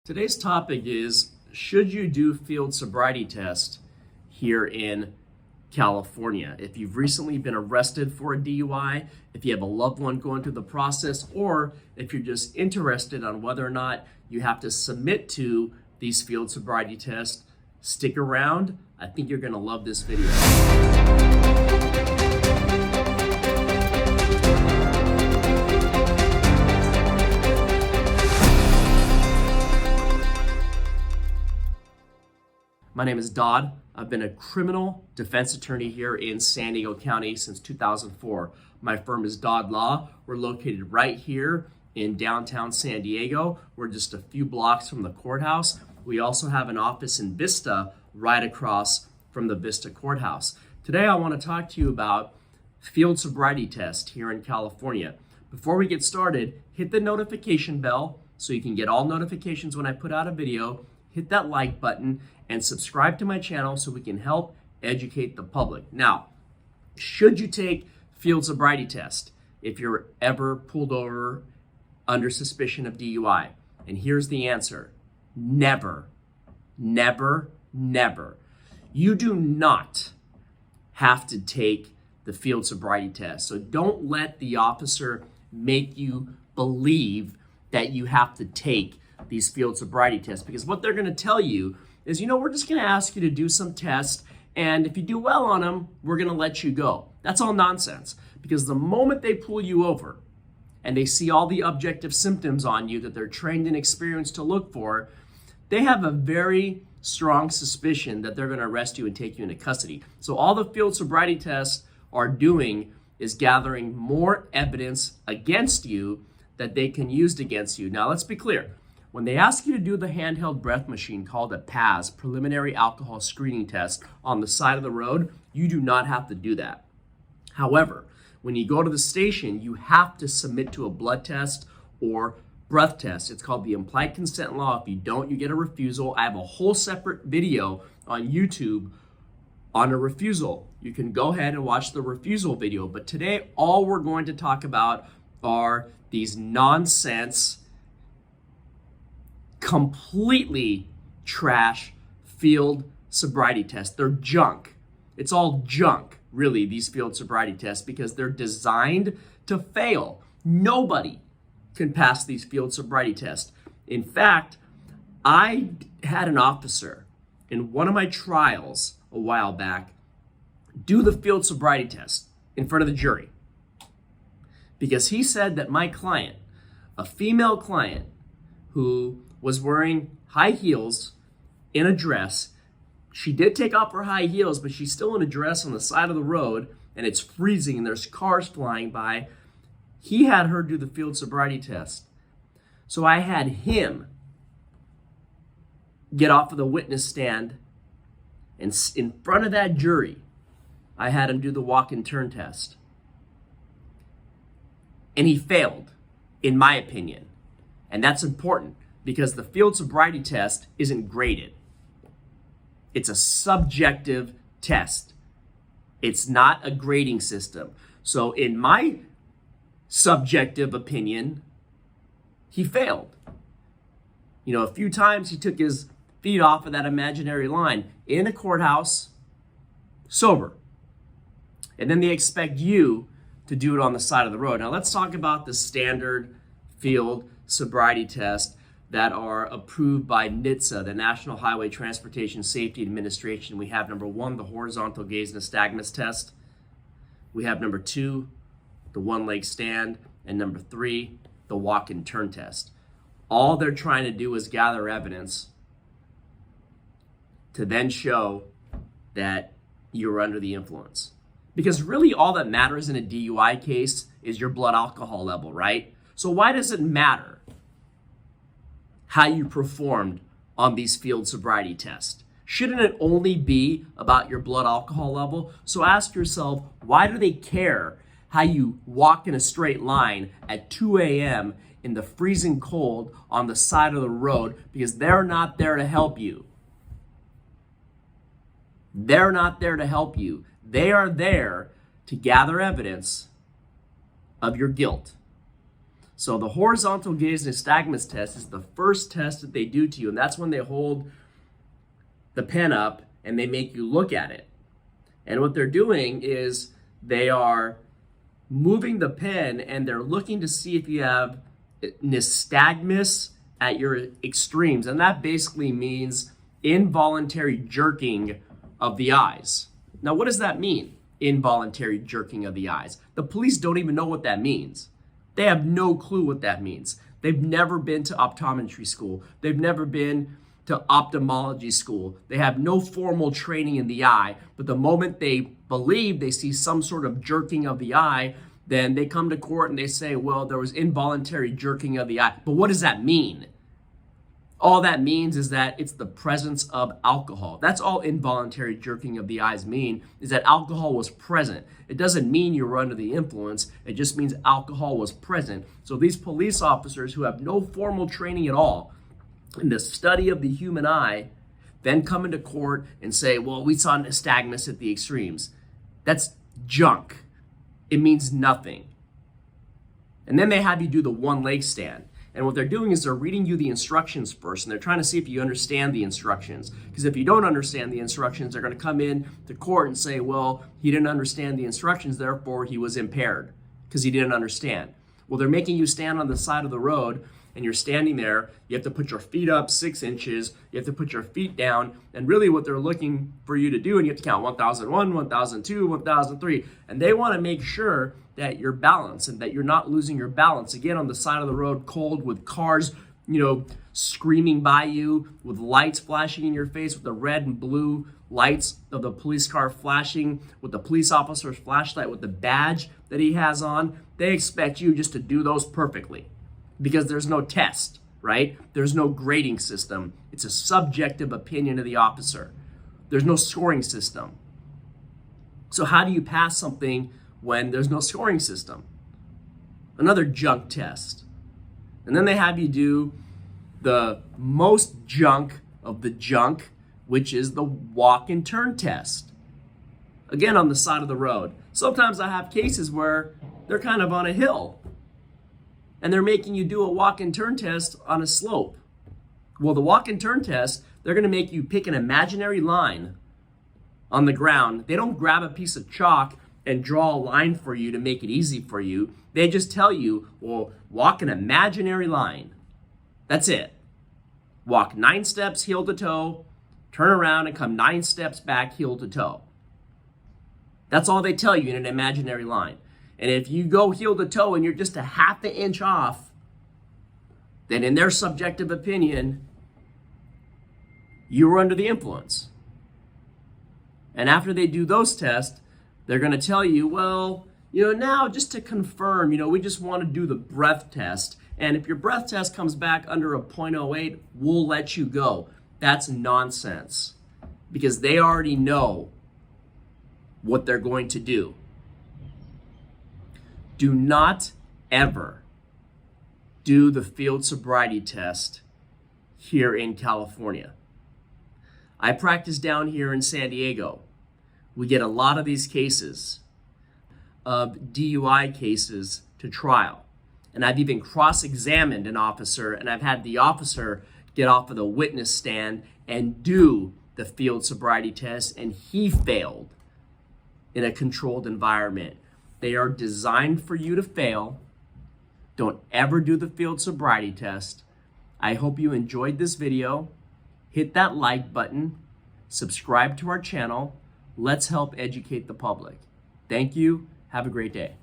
Today's topic is, should you do field sobriety test here in California? If you've recently been arrested for a DUI, if you have a loved one going through the process, or if you're just interested on whether or not you have to submit to these field sobriety tests, stick around. I think you're going to love this video. My name is Dod. I've been a criminal defense attorney here in San Diego County since 2004. My firm is Dod Law. We're located right here in downtown San Diego. We're just a few blocks from the courthouse. We also have an office in Vista right across from the Vista courthouse. Today I want to talk to you about field sobriety test here in California. Before we get started, hit the notification bell so you can get all notifications when I put out a video. Hit that like button and subscribe to my channel so we can help educate the public. Now, should you take field sobriety test if you're ever pulled over under suspicion of DUI? And here's the answer: never, never, never. You do not have to take the field sobriety test. So don't let the officer make you believe that you have to take these field sobriety tests, because what they're going to tell you is, we're just going to ask you to do some tests, and if you do well on them, we're going to let you go. That's all nonsense, because the moment they pull you over and they see all the objective symptoms on you that they're trained and experienced to look for, they have a very strong suspicion that they're going to arrest you and take you into custody. So all the field sobriety tests are doing is gathering more evidence against you that they can use against you. Now, let's be clear. When they ask you to do the handheld breath machine called a PAS, preliminary alcohol screening test, on the side of the road, you do not have to do that. However, when you go to the station, you have to submit to a blood test or breath test. It's called the implied consent law. If you don't, you get a refusal. I have a whole separate video on YouTube on a refusal. You can go ahead and watch the refusal video. But today, all we're going to talk about are these nonsense, completely trash field sobriety tests. They're junk. It's all junk, really, these field sobriety tests, because they're designed to fail. Nobody can pass these field sobriety tests. In fact, I had an officer in one of my trials a while back do the field sobriety test in front of the jury, because he said that my client, a female client who was wearing high heels in a dress. She did take off her high heels, but she's still in a dress on the side of the road, and it's freezing and there's cars flying by. He had her do the field sobriety test. So I had him get off of the witness stand, and in front of that jury, I had him do the walk and turn test. And he failed, in my opinion. And that's important, because the field sobriety test isn't graded. It's a subjective test. It's not a grading system. So in my subjective opinion, he failed. A few times he took his feet off of that imaginary line in a courthouse, sober. And then they expect you to do it on the side of the road. Now let's talk about the standard field sobriety test that are approved by NHTSA, the National Highway Transportation Safety Administration. We have number 1, the horizontal gaze nystagmus test. We have number 2, the one-leg stand, and number 3, the walk and turn test. All they're trying to do is gather evidence to then show that you're under the influence. Because really all that matters in a DUI case is your blood alcohol level, right? So why does it matter how you performed on these field sobriety tests? Shouldn't it only be about your blood alcohol level? So ask yourself, why do they care how you walk in a straight line at 2 a.m. in the freezing cold on the side of the road? Because they're not there to help you. They're not there to help you. They are there to gather evidence of your guilt. So the horizontal gaze nystagmus test is the first test that they do to you, and that's when they hold the pen up and they make you look at it. And what they're doing is they are moving the pen and they're looking to see if you have nystagmus at your extremes. And that basically means involuntary jerking of the eyes. Now, what does that mean? Involuntary jerking of the eyes. The police don't even know what that means. They have no clue what that means. They've never been to optometry school. They've never been to ophthalmology school. They have no formal training in the eye, but the moment they believe they see some sort of jerking of the eye, then they come to court and they say, well, there was involuntary jerking of the eye. But what does that mean? All that means is that it's the presence of alcohol. That's all involuntary jerking of the eyes mean, is that alcohol was present. It doesn't mean you were under the influence. It just means alcohol was present. So these police officers who have no formal training at all in the study of the human eye then come into court and say, well, we saw nystagmus at the extremes. That's junk. It means nothing. And then they have you do the one leg stand. And what they're doing is they're reading you the instructions first, and they're trying to see if you understand the instructions. Because if you don't understand the instructions, they're going to come in to court and say, well, he didn't understand the instructions, therefore he was impaired because he didn't understand. Well, they're making you stand on the side of the road, and you're standing there. You have to put your feet up 6 inches. You have to put your feet down. And really what they're looking for you to do, and you have to count 1001, 1002, 1003. And they want to make sure that you're balanced and that you're not losing your balance. Again, on the side of the road, cold, with cars, screaming by you, with lights flashing in your face, with the red and blue lights of the police car flashing, with the police officer's flashlight, with the badge that he has on. They expect you just to do those perfectly because there's no test, right? There's no grading system. It's a subjective opinion of the officer. There's no scoring system. So how do you pass something when there's no scoring system? Another junk test. And then they have you do the most junk of the junk, which is the walk and turn test. Again, on the side of the road. Sometimes I have cases where they're kind of on a hill and they're making you do a walk and turn test on a slope. Well, the walk and turn test, they're going to make you pick an imaginary line on the ground. They don't grab a piece of chalk and draw a line for you to make it easy for you. They just tell you, well, walk an imaginary line. That's it. Walk 9 steps heel to toe, turn around and come 9 steps back heel to toe. That's all they tell you in an imaginary line. And if you go heel to toe and you're just a half an inch off, then in their subjective opinion, you were under the influence. And after they do those tests, they're going to tell you, well, now just to confirm, we just want to do the breath test. And if your breath test comes back under a 0.08, we'll let you go. That's nonsense because they already know what they're going to do. Do not ever do the field sobriety test here in California. I practice down here in San Diego. We get a lot of these cases of DUI cases to trial. And I've even cross-examined an officer, and I've had the officer get off of the witness stand and do the field sobriety test, and he failed in a controlled environment. They are designed for you to fail. Don't ever do the field sobriety test. I hope you enjoyed this video. Hit that like button, subscribe to our channel. Let's help educate the public. Thank you. Have a great day.